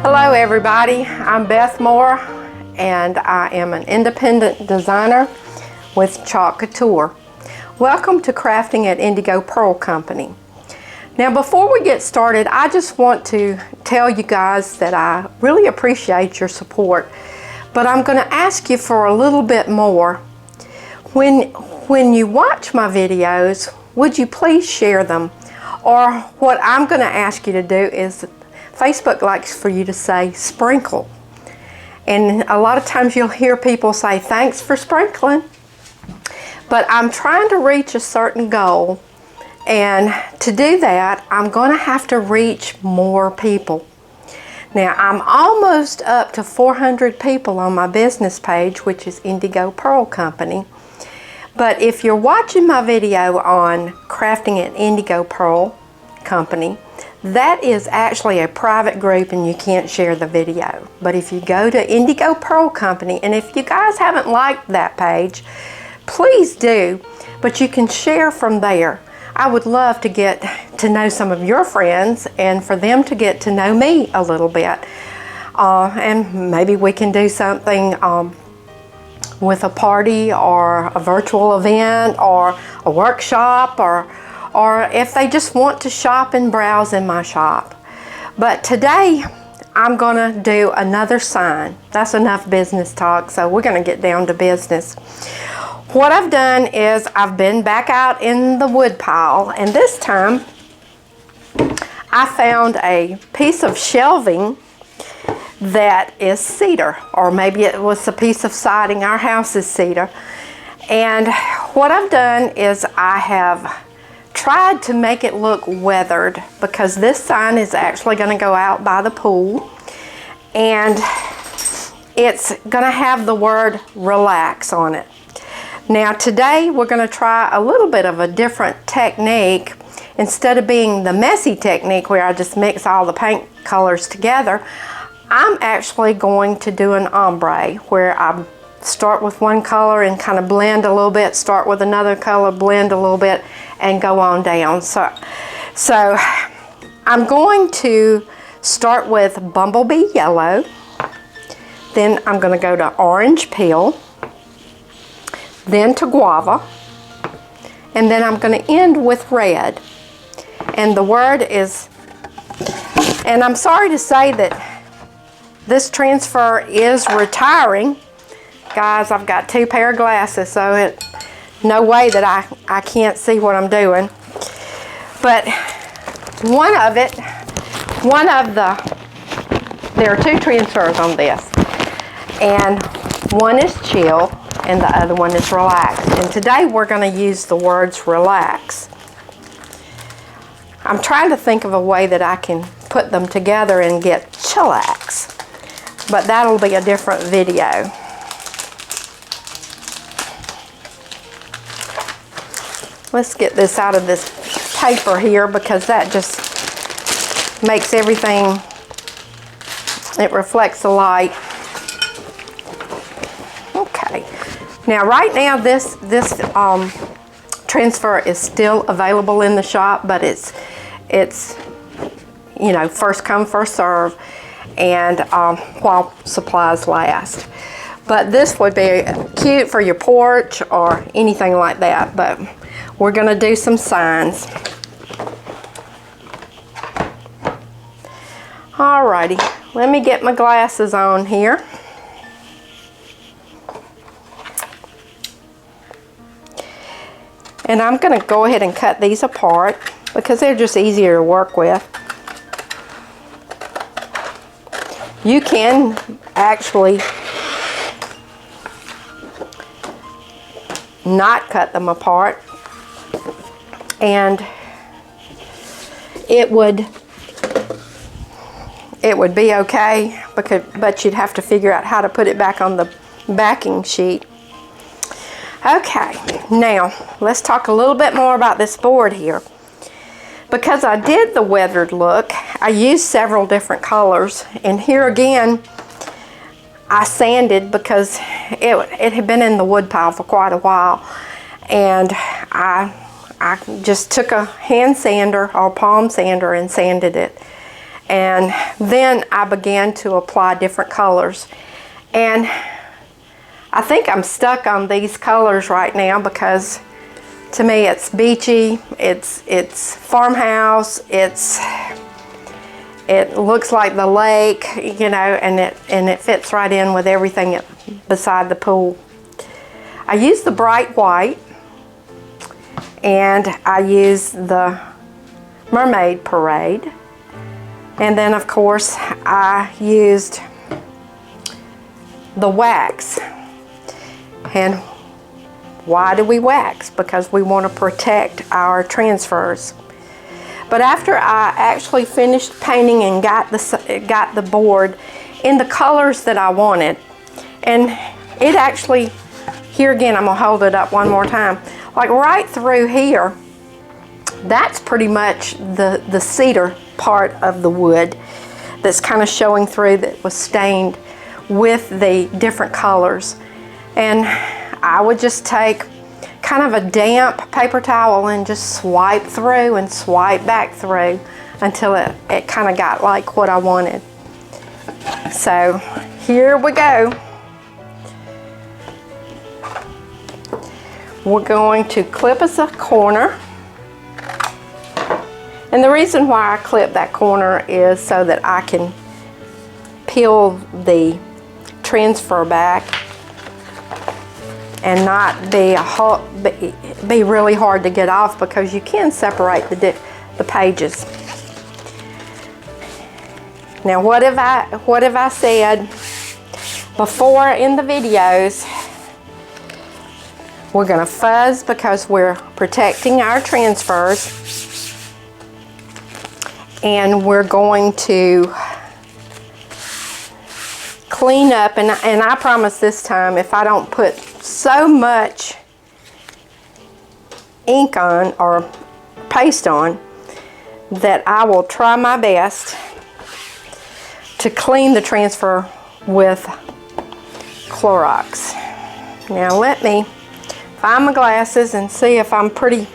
Hello everybody, I'm Beth Moore and I am an independent designer with Chalk Couture. Welcome to Crafting at Indigo Pearl Company. Now before we get started, I just want to tell you guys that I really appreciate your support, but I'm going to ask you for a little bit more. When you watch my videos, would you please share them? Or what I'm going to ask you to do is, Facebook likes for you to say sprinkle. And a lot of times you'll hear people say, thanks for sprinkling. But I'm trying to reach a certain goal. And to do that, I'm going to have to reach more people. Now, I'm almost up to 400 people on my business page, which is Indigo Pearl Company. But if you're watching my video on Crafting at Indigo Pearl Company, that is actually a private group and you can't share the video. But if you go to Indigo Pearl Company, and if you guys haven't liked that page, please do, but you can share from there. I would love to get to know some of your friends and for them to get to know me a little bit. And maybe we can do something with a party or a virtual event or a workshop, or if they just want to shop and browse in my shop. But today I'm gonna do another sign. That's enough business talk, so we're gonna get down to business. What I've done is I've been back out in the wood pile, and this time I found a piece of shelving that is cedar, or maybe it was a piece of siding. Our house is cedar. And what I've done is I have tried to make it look weathered, because this sign is actually going to go out by the pool, and it's going to have the word relax on it. Now today we're going to try a little bit of a different technique. Instead of being the messy technique where I just mix all the paint colors together, I'm actually going to do an ombre where I start with one color and kind of blend a little bit, start with another color, blend a little bit, and go on down. So I'm going to start with Bumblebee Yellow, then I'm going to go to Orange Peel, then to Guava, and then I'm going to end with Red. And the word is, and I'm sorry to say that this transfer is retiring. Guys, I've got 2 pair of glasses, so no way that I can't see what I'm doing. But there are 2 transfers on this. And one is chill and the other one is relax. And today we're going to use the words relax. I'm trying to think of a way that I can put them together and get chillax. But that'll be a different video. Let's get this out of this paper here, because that just makes everything, it reflects the light. Okay. Now right now this transfer is still available in the shop, but it's you know, first come first serve, and while supplies last. But this would be cute for your porch or anything like that. But we're going to do some signs. Alrighty, let me get my glasses on here. And I'm going to go ahead and cut these apart because they're just easier to work with. You can actually not cut them apart, and it would be okay, but you'd have to figure out how to put it back on the backing sheet. Okay, now let's talk a little bit more about this board here. Because I did the weathered look, I used several different colors, and here again I sanded because it had been in the wood pile for quite a while, and I just took a hand sander or palm sander and sanded it. And then I began to apply different colors. And I think I'm stuck on these colors right now because to me it's beachy, it's farmhouse, it looks like the lake, you know, and it fits right in with everything beside the pool. I use the bright white, and I use the Mermaid Parade, and then of course I used the wax. And why do we wax? Because we want to protect our transfers. But after I actually finished painting and got the board in the colors that I wanted, and it actually, here again, I'm gonna hold it up one more time, like right through here, that's pretty much the cedar part of the wood that's kind of showing through, that was stained with the different colors. And I would just take kind of a damp paper towel and just swipe through and swipe back through until it kind of got like what I wanted. So here we go. We're going to clip us a corner. And the reason why I clip that corner is so that I can peel the transfer back and not be really hard to get off, because you can separate the pages. Now what have I said before in the videos? We're going to fuzz because we're protecting our transfers, and we're going to clean up, and I promise this time, if I don't put so much ink on or paste on, that I will try my best to clean the transfer with Clorox. Now let me find my glasses and see if I'm pretty,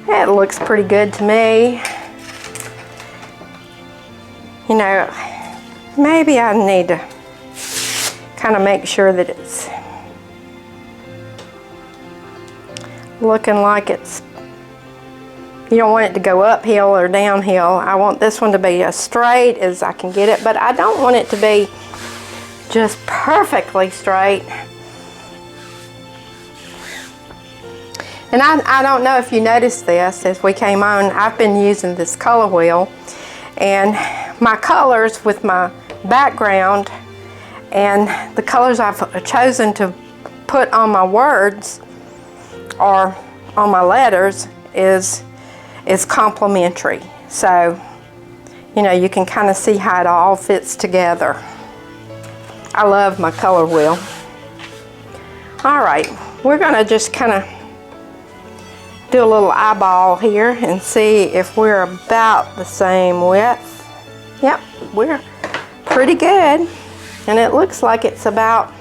it looks pretty good to me. You know, maybe I need to kind of make sure that it's looking like it's, you don't want it to go uphill or downhill. I want this one to be as straight as I can get it, but I don't want it to be just perfectly straight. And I don't know if you noticed this as we came on, I've been using this color wheel, and my colors with my background and the colors I've chosen to put on my words or on my letters is complementary. So, you know, you can kind of see how it all fits together. I love my color wheel. All right, we're gonna just kind of do a little eyeball here and see if we're about the same width. Yep, we're pretty good. And it looks like it's about.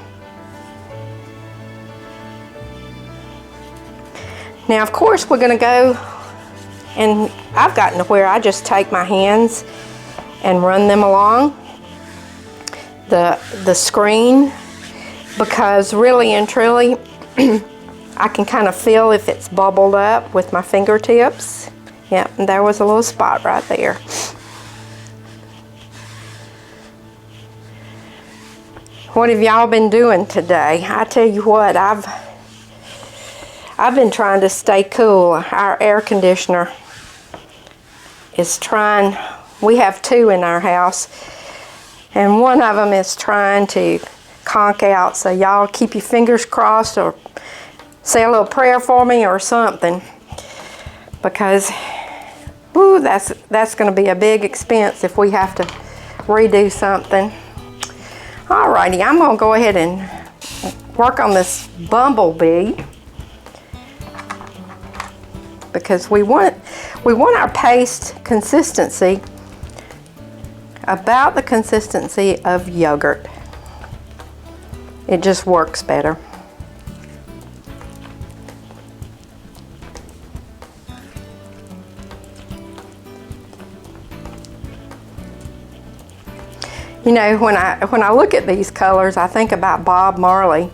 Now, of course, we're going to go, and I've gotten to where I just take my hands and run them along the screen, because really and truly, I can kind of feel if it's bubbled up with my fingertips. Yep, and there was a little spot right there. What have y'all been doing today? I tell you what, I've been trying to stay cool. Our air conditioner is trying, we have two in our house, and one of them is trying to conk out. So y'all keep your fingers crossed or say a little prayer for me or something, because ooh, that's going to be a big expense if we have to redo something. Alrighty, I'm going to go ahead and work on this bumblebee, because we want our paste consistency about the consistency of yogurt. It just works better. You know, when I look at these colors, I think about Bob Marley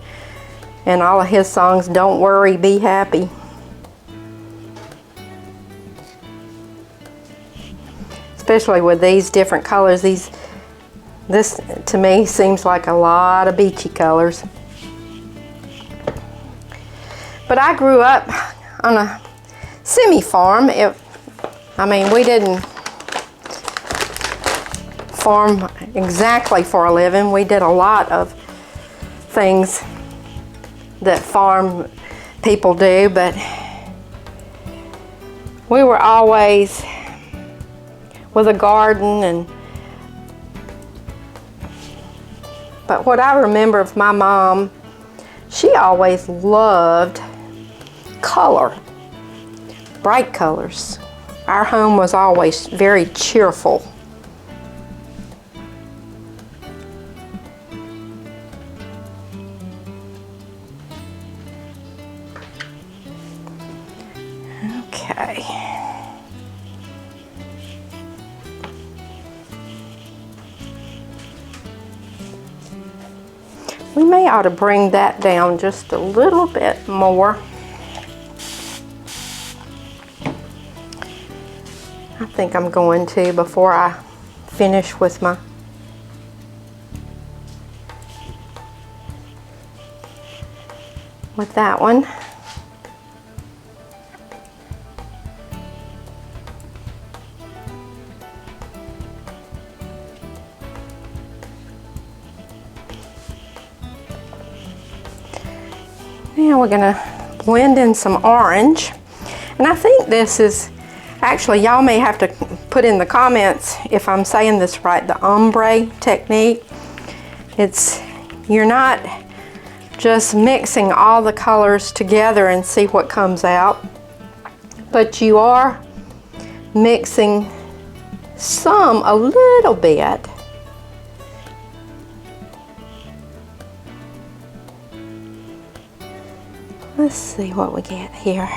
and all of his songs, Don't Worry, Be Happy. Especially with these different colors. This to me seems like a lot of beachy colors. But I grew up on a semi-farm. I mean, we didn't farm exactly for a living. We did a lot of things that farm people do, but we were always with a garden. But what I remember of my mom, she always loved color, bright colors. Our home was always very cheerful. Okay. We may ought to bring that down just a little bit more. I think I'm going to before I finish with that one. Now we're gonna blend in some orange. And I think this is, actually y'all may have to put in the comments if I'm saying this right, the ombre technique. You're not just mixing all the colors together and see what comes out, but you are mixing some a little bit. Let's see what we get here.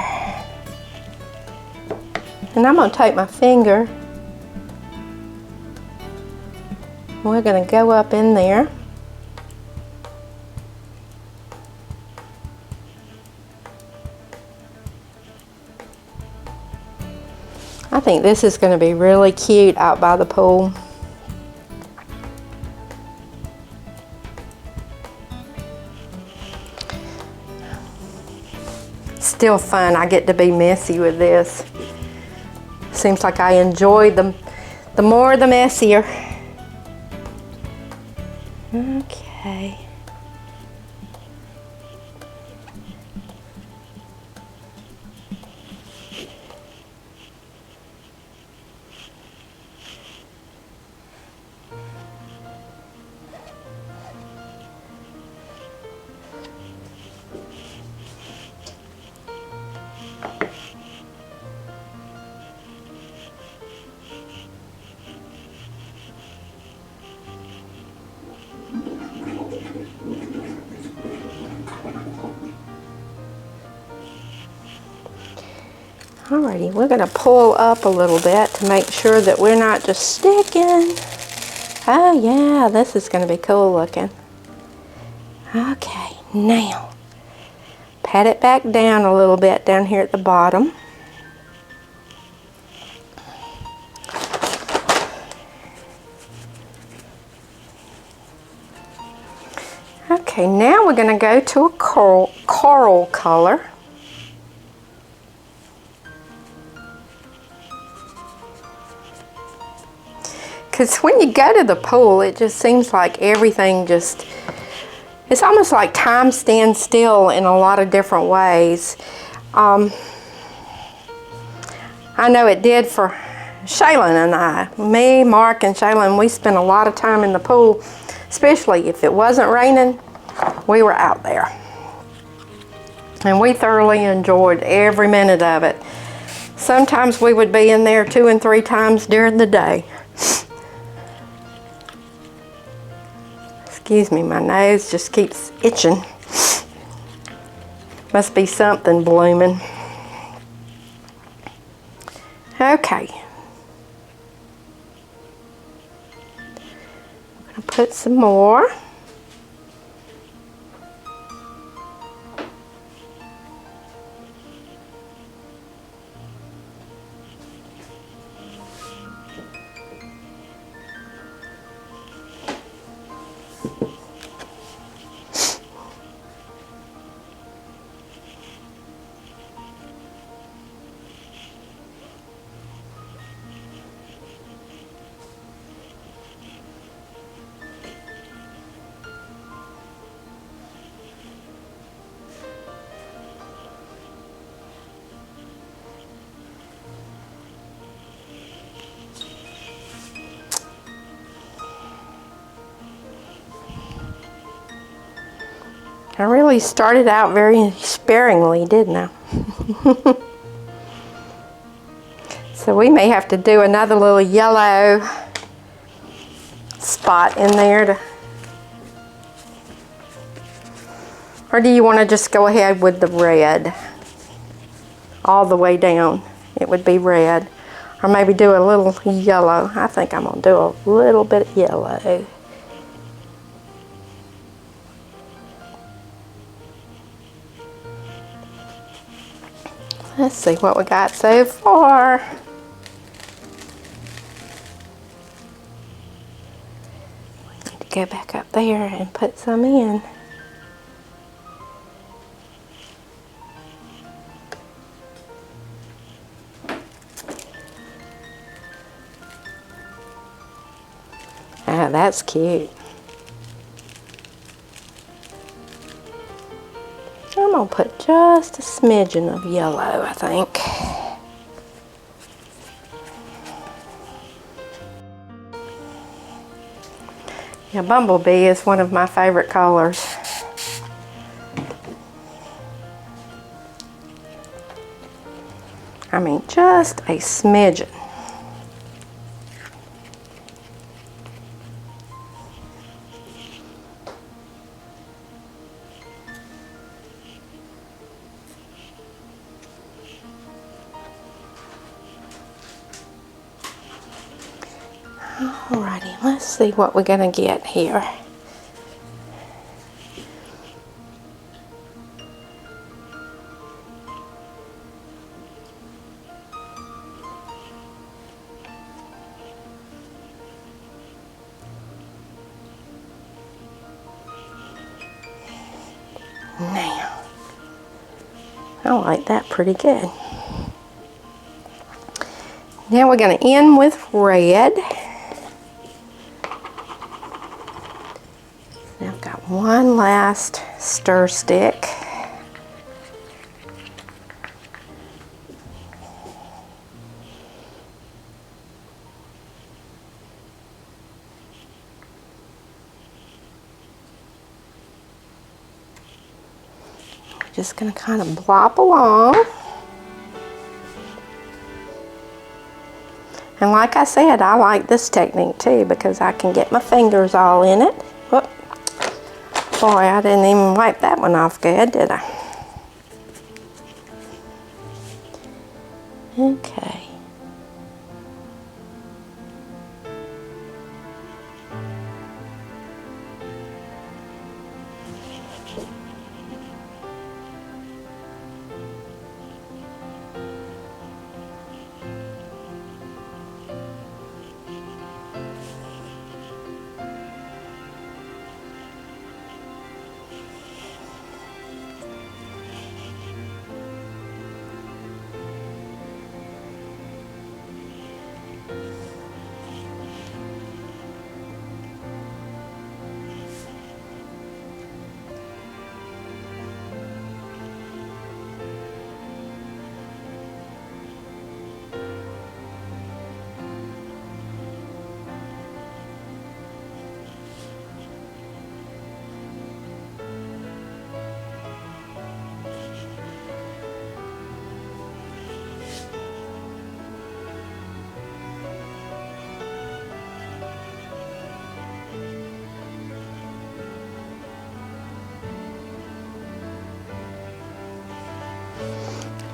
And I'm going to take my finger. We're going to go up in there. I think this is going to be really cute out by the pool. Still fun. I get to be messy with this. Seems like I enjoy the more the messier. Okay. Alrighty, we're going to pull up a little bit to make sure that we're not just sticking. Oh yeah, this is going to be cool looking. Okay, now pat it back down a little bit down here at the bottom. Okay, now we're going to go to a coral color. Because when you go to the pool, it just seems like everything just, it's almost like time stands still in a lot of different ways. I know it did for Shaylin and I. Me, Mark, and Shaylin, we spent a lot of time in the pool, especially if it wasn't raining, we were out there. And we thoroughly enjoyed every minute of it. Sometimes we would be in there 2 and 3 times during the day. Excuse me, my nose just keeps itching. Must be something blooming. Okay. I'll put some more. I really started out very sparingly, didn't I? So we may have to do another little yellow spot in there. Or do you want to just go ahead with the red? All the way down, it would be red. Or maybe do a little yellow. I think I'm going to do a little bit of yellow. Let's see what we got so far. We need to go back up there and put some in. Ah, that's cute. I'm going to put just a smidgen of yellow, I think. Yeah, bumblebee is one of my favorite colors. I mean, just a smidgen. Alrighty, let's see what we're gonna get here. Now, I like that pretty good. Now we're gonna end with red. I've got one last stir stick. We're just going to kind of blop along. And like I said, I like this technique too because I can get my fingers all in it. Whoop. Boy, I didn't even wipe that one off good, did I? Okay.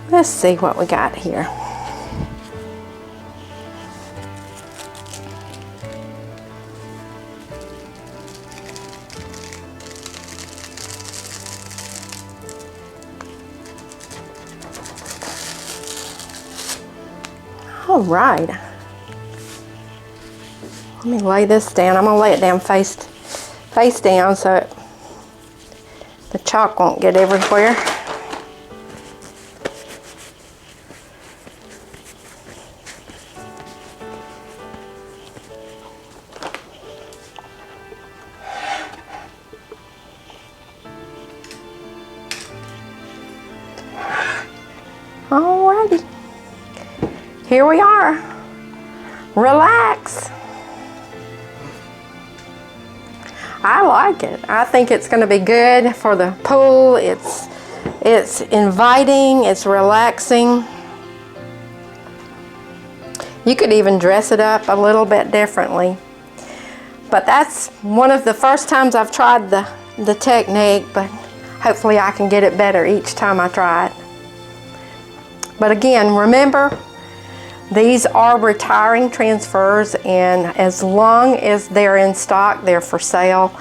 Let's see what we got here. All right. Let me lay this down. I'm gonna lay it down face down so the chalk won't get everywhere. Alrighty, here we are. Relax. I like it. I think it's going to be good for the pool. It's inviting, it's relaxing. You could even dress it up a little bit differently. But that's one of the first times I've tried the technique, but hopefully I can get it better each time I try it. But again, remember, these are retiring transfers, and as long as they're in stock, they're for sale.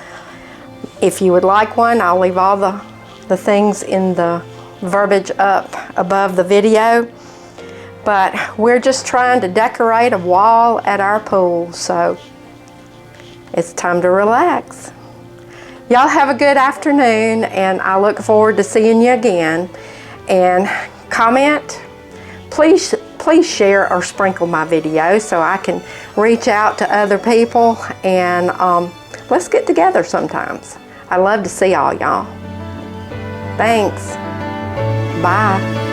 If you would like one, I'll leave all the things in the verbiage up above the video. But we're just trying to decorate a wall at our pool, so it's time to relax. Y'all have a good afternoon, and I look forward to seeing you again. And comment. Please share or sprinkle my video so I can reach out to other people, and let's get together sometimes. I love to see all y'all. Thanks. Bye.